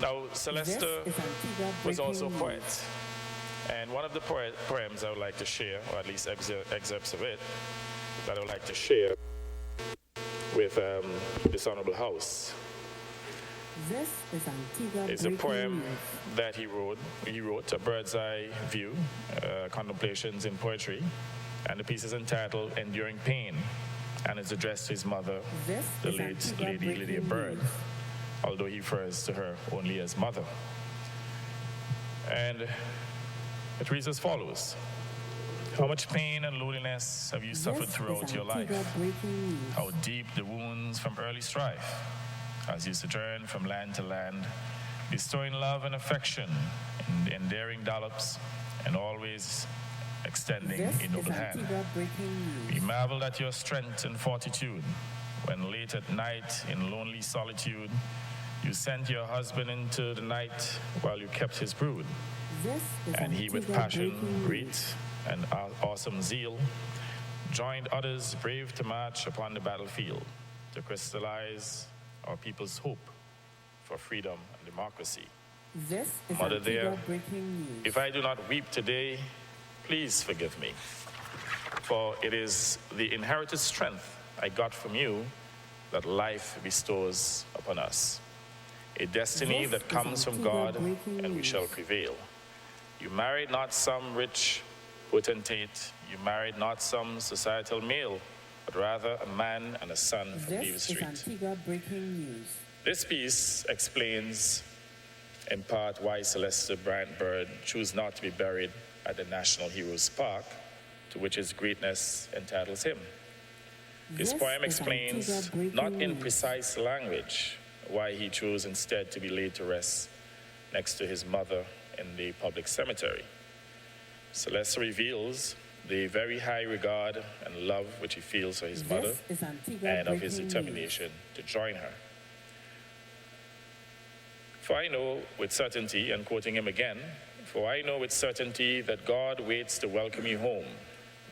Now, Celeste was also a poet. And one of the poems I would like to share, or at least excerpts of it, that I would like to share with this honorable house, is a poem that he wrote. He wrote A Bird's Eye View, Contemplations in Poetry, and the piece is entitled Enduring Pain, and it's addressed to his mother, the late Lady Lydia Bird, although he refers to her only as mother. And it reads as follows. How much pain and loneliness have you suffered throughout your life? How deep the wounds from early strife, as you sojourn from land to land, bestowing love and affection in endearing dollops, and always extending a noble hand. We marveled at your strength and fortitude, when late at night, in lonely solitude, you sent your husband into the night while you kept his brood. And he with passion, great, and awesome zeal, joined others brave to march upon the battlefield, to crystallize our people's hope for freedom and democracy. Mother dear, if I do not weep today, please forgive me. For it is the inherited strength I got from you that life bestows upon us. A destiny that comes from God, and we shall prevail. You married not some rich potentate, you married not some societal male, but rather a man and a son from Beaver Street. This piece explains in part why Celeste Browne Bird chose not to be buried at the National Heroes Park, to which his greatness entitles him. This poem explains, not in precise language, why he chose instead to be laid to rest next to his mother in the public cemetery. Celeste reveals the very high regard and love which he feels for his mother and of his determination to join her. For I know with certainty, and quoting him again, for I know with certainty that God waits to welcome you home.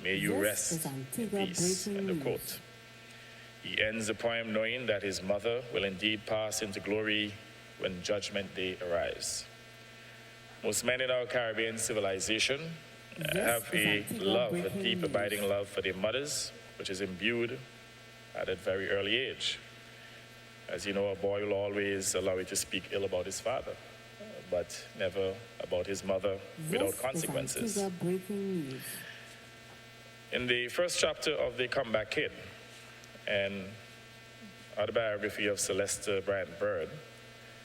May you rest in peace, end of quote. He ends the poem knowing that his mother will indeed pass into glory when Judgment Day arrives. Most men in our Caribbean civilization have a deep abiding love for their mothers, which is imbued at a very early age. As you know, a boy will always allow you to speak ill about his father, but never about his mother without consequences. In the first chapter of The Comeback Kid, an autobiography of Celeste Browne Bird,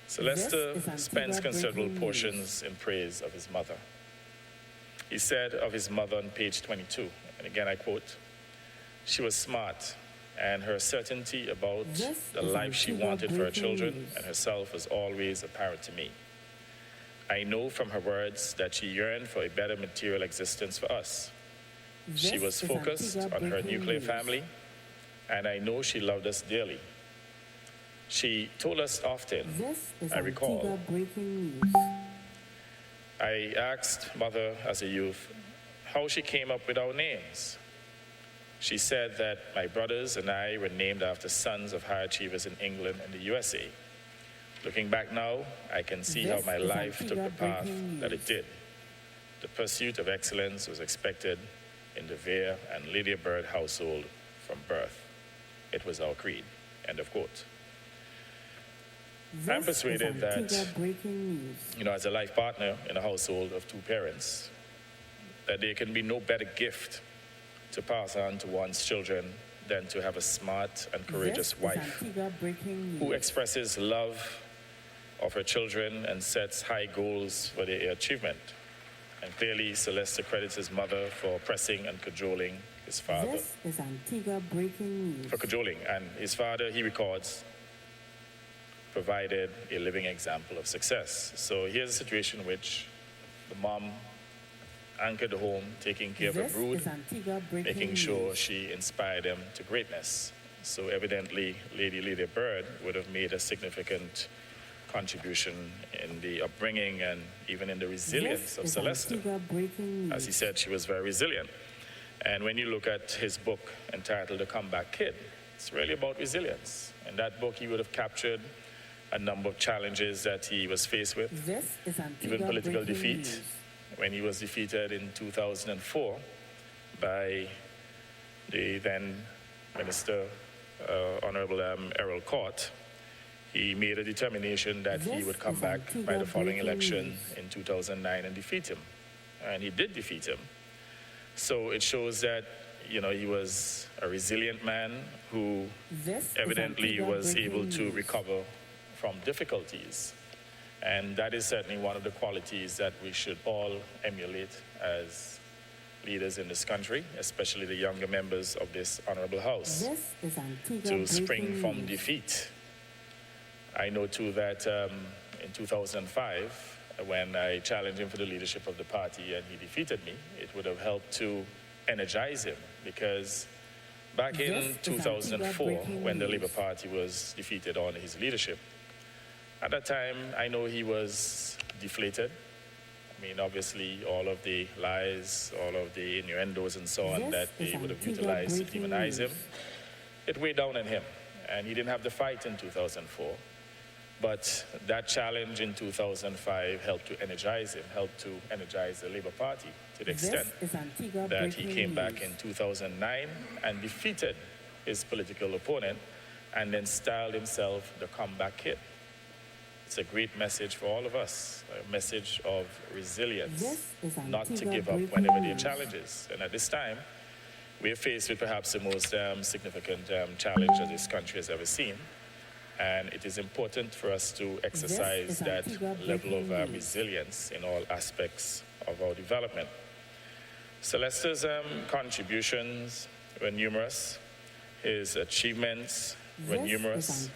Celeste spends considerable portions in praise of his mother. He said of his mother on page 22, and again I quote, "She was smart, and her certainty about the life she wanted for her children and herself was always apparent to me. I know from her words that she yearned for a better material existence for us. She was focused on her nuclear family, and I know she loved us dearly. She told us often, I recall, I asked Mother as a youth how she came up with our names. She said that my brothers and I were named after sons of high achievers in England and the USA. Looking back now, I can see how my life took the path that it did. The pursuit of excellence was expected in the Vere and Lydia Bird household from birth. It was our creed." End of quote. I'm persuaded that, as a life partner in a household of two parents, that there can be no better gift to pass on to one's children than to have a smart and courageous wife who expresses love of her children and sets high goals for their achievement. And clearly, Celeste credits his mother for pressing and cajoling his father. For cajoling, and his father, he records, provided a living example of success. So here's a situation in which the mom anchored the home, taking care of her brood, making sure she inspired them to greatness. So evidently, Lady Lydia Bird would have made a significant contribution in the upbringing and even in the resilience of Celeste. As he said, she was very resilient. And when you look at his book entitled The Comeback Kid, it's really about resilience. In that book, he would have captured a number of challenges that he was faced with, even political defeat, when he was defeated in 2004 by the then Minister, Honorable Errol Court. He made a determination that he would come back by the following election in 2009 and defeat him. And he did defeat him. So it shows that, you know, he was a resilient man who evidently was able to recover from difficulties. And that is certainly one of the qualities that we should all emulate as leaders in this country, especially the younger members of this honorable house, to spring from defeat. I know too that in 2005, when I challenged him for the leadership of the party and he defeated me, it would have helped to energize him, because back in 2004, when the Labour Party was defeated on his leadership, at that time, I know he was deflated. I mean, obviously, all of the lies, all of the innuendos and so on that they would have utilized to demonize him, it weighed down on him. And he didn't have the fight in 2004. But that challenge in 2005 helped to energize him, helped to energize the Labour Party to the extent that he came back in 2009 and defeated his political opponent and then styled himself the comeback kid. It's a great message for all of us, a message of resilience, not to give up whenever there are challenges. And at this time, we are faced with perhaps the most significant challenge that this country has ever seen. And it is important for us to exercise that level of resilience in all aspects of our development. Celeste's contributions were numerous. His achievements were numerous.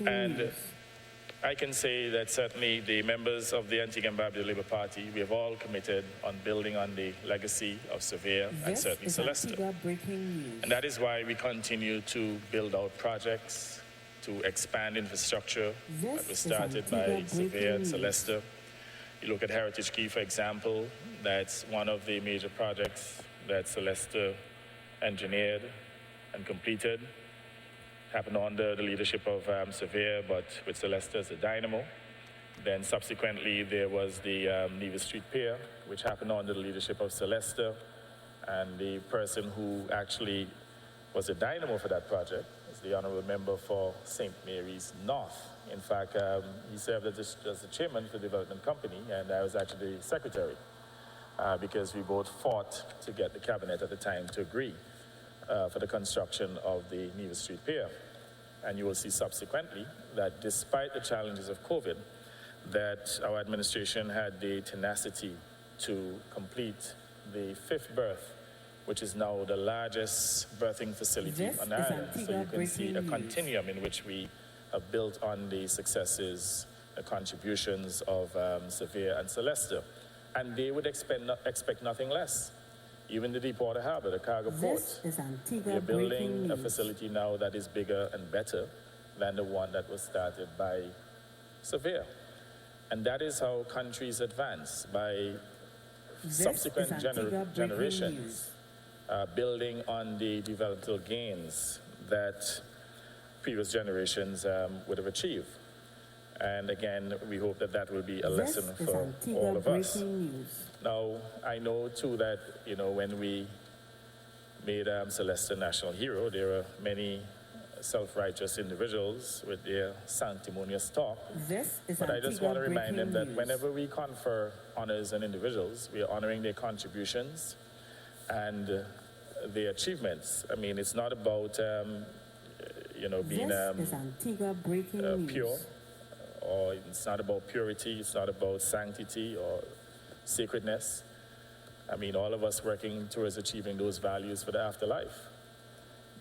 And I can say that certainly the members of the Antigua and Barbuda Labour Party, we have all committed on building on the legacy of Surveyor and certainly Celeste. And that is why we continue to build out projects, to expand infrastructure that was started by Surveyor and Celeste. You look at Heritage Key, for example, that's one of the major projects that Celeste engineered and completed. Happened under the leadership of Surveyor, but with Celeste as a dynamo. Then subsequently, there was the Nevis Street Pier, which happened under the leadership of Celeste. And the person who actually was a dynamo for that project is the honorable member for St. Mary's North. In fact, he served as the chairman for the development company, and I was actually the secretary, because we both fought to get the cabinet at the time to agree for the construction of the Nevis Street Pier. And you will see subsequently that despite the challenges of COVID, that our administration had the tenacity to complete the 5th berth, which is now the largest birthing facility on Ireland. So you can see a continuum in which we have built on the successes, the contributions of Surveyor and Celeste. And they would expect nothing less. Even the Deepwater Harbor, the cargo port, we are building a facility now that is bigger and better than the one that was started by Surveyor. And that is how countries advance, by subsequent generations building on the developmental gains that previous generations would have achieved. And again, we hope that that will be a lesson for all of us. Now, I know too that, you know, when we made Celeste a national hero, there are many self-righteous individuals with their sanctimonious talk. But I just want to remind them that whenever we confer honors on individuals, we are honoring their contributions and their achievements. I mean, it's not about, you know, being pure, or it's not about purity, it's not about sanctity or sacredness. I mean, all of us working towards achieving those values for the afterlife.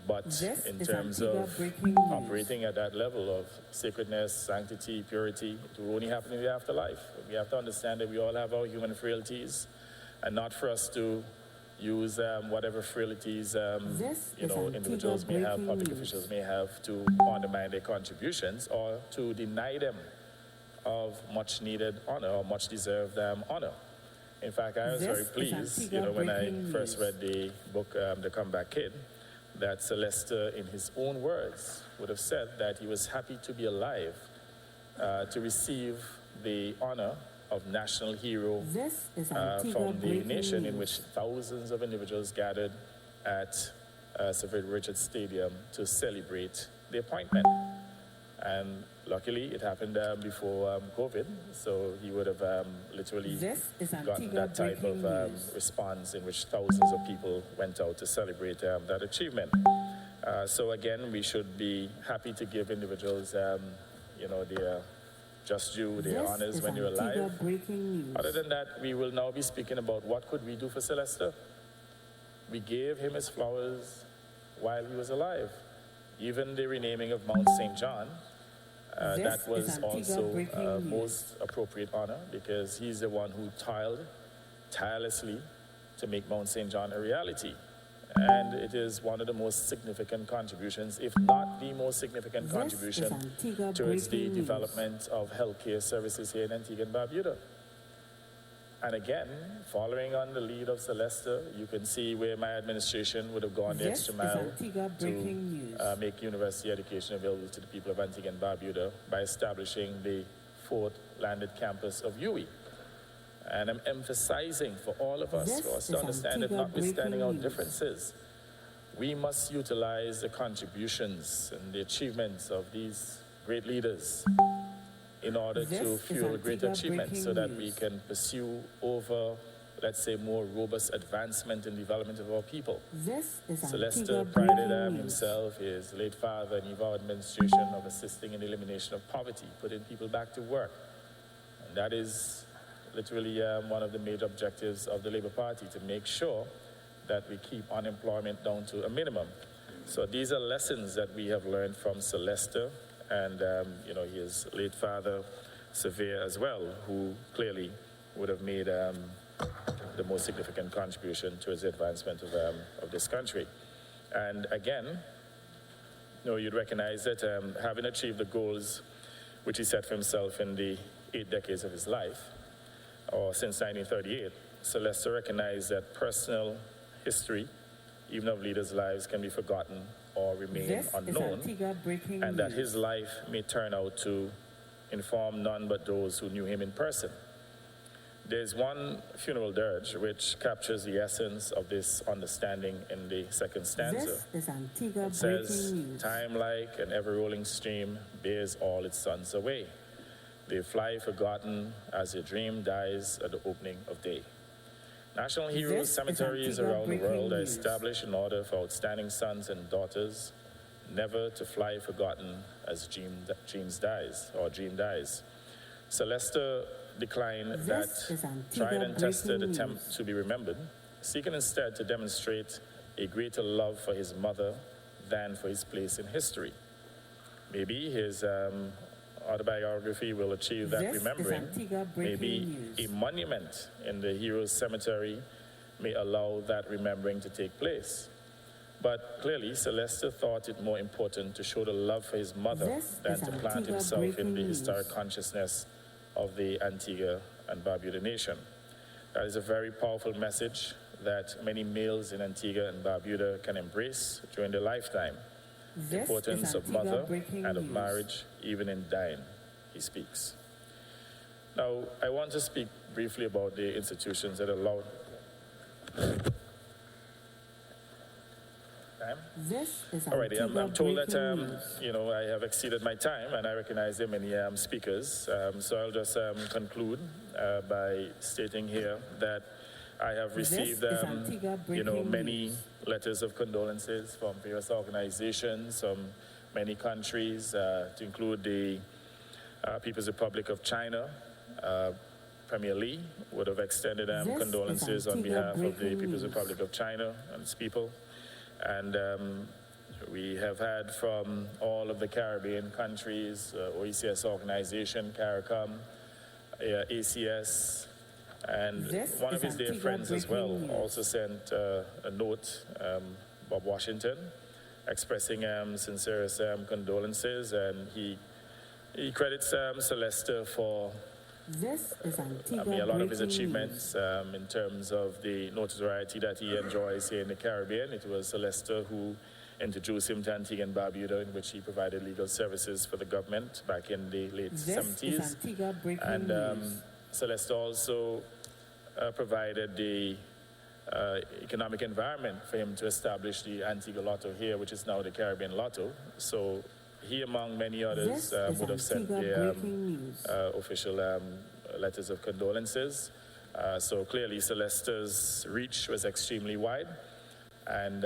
But in terms of operating at that level of sacredness, sanctity, purity, it will only happen in the afterlife. We have to understand that we all have our human frailties, and not for us to use whatever frailties you know, individuals may have, public officials may have, to undermine their contributions or to deny them of much needed honor or much deserved honor. In fact, I was very pleased, you know, when I first read the book, The Comeback Kid, that Celeste, in his own words, would have said that he was happy to be alive to receive the honor of National Hero from the nation, in which thousands of individuals gathered at Sir Frederick Richards Stadium to celebrate the appointment. And luckily, it happened before COVID, so he would have literally gotten that type of response in which thousands of people went out to celebrate that achievement. So again, we should be happy to give individuals, their just due, their honors when you're alive. Other than that, we will now be speaking about what could we do for Sylvester. We gave him his flowers while he was alive. Even the renaming of Mount St. John, that was also a most appropriate honor, because he's the one who toiled tirelessly to make Mount St. John a reality. And it is one of the most significant contributions, if not the most significant contribution towards the development of healthcare services here in Antigua and Barbuda. And again, following on the lead of Sylvester, you can see where my administration would have gone the extra mile to make university education available to the people of Antigua and Barbuda by establishing the 4th landed campus of UWI. And I'm emphasizing for all of us, for us to understand that notwithstanding our differences, we must utilize the contributions and the achievements of these great leaders in order to fuel greater achievements, so that we can pursue over, let's say, more robust advancement and development of our people. Sylvester prided himself, his late father, and Eva administration of assisting in the elimination of poverty, putting people back to work. And that is literally one of the major objectives of the Labour Party, to make sure that we keep unemployment down to a minimum. So these are lessons that we have learned from Sylvester and his late father, Sevier, as well, who clearly would have made the most significant contribution towards the advancement of this country. And again, you'd recognize that having achieved the goals which he set for himself in the 8 decades of his life, or since 1938, Sylvester recognized that personal history, even of leaders' lives, can be forgotten or remain unknown, and that his life may turn out to inform none but those who knew him in person. There's one funeral dirge which captures the essence of this understanding in the second stanza. It says, "Time like an ever-rolling stream bears all its sons away. They fly forgotten as a dream dies at the opening of day." National heroes cemeteries around the world are established in order for outstanding sons and daughters never to fly forgotten as dream dies. Sylvester declined that tried and tested attempt to be remembered, seeking instead to demonstrate a greater love for his mother than for his place in history. Maybe his autobiography will achieve that remembering. Maybe a monument in the Heroes Cemetery may allow that remembering to take place. But clearly, Sylvester thought it more important to show the love for his mother than to plant himself in the historic consciousness of the Antigua and Barbuda nation. That is a very powerful message that many males in Antigua and Barbuda can embrace during their lifetime. The importance of mother and of marriage, even in dying, he speaks. Now, I want to speak briefly about the institutions that allowed time. Alrighty, I'm told that I have exceeded my time, and I recognize there are many speakers. So I'll just conclude by stating here that I have received many letters of condolences from various organizations from many countries, to include the People's Republic of China. Premier Lee would have extended condolences on behalf of the People's Republic of China and its people. And we have had from all of the Caribbean countries, OECS organization, CARICOM, ACS, and one of his dear friends as well also sent a note, Bob Washington, expressing sincerest condolences, and he credits Sylvester for a lot of his achievements in terms of the notoriety that he enjoys here in the Caribbean. It was Sylvester who introduced him to Antigua and Barbuda, in which he provided legal services for the government back in the late 70s. And Celeste also provided the economic environment for him to establish the Antigua Lotto here, which is now the Caribbean Lotto. So he, among many others, would have sent the official letters of condolences. So clearly Celeste's reach was extremely wide. And,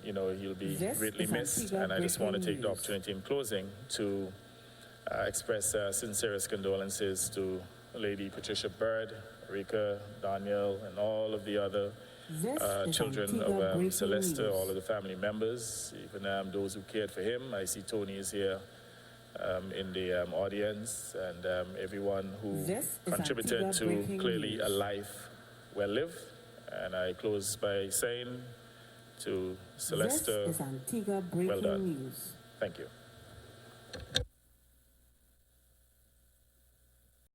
you know, he'll be greatly missed. And I just want to take the opportunity in closing to express sincerest condolences to Lady Patricia Bird, Rika, Daniel, and all of the other children of Celeste, all of the family members, even those who cared for him. I see Tony is here in the audience, and everyone who contributed to clearly a life well lived. And I close by saying to Celeste, well done. Thank you.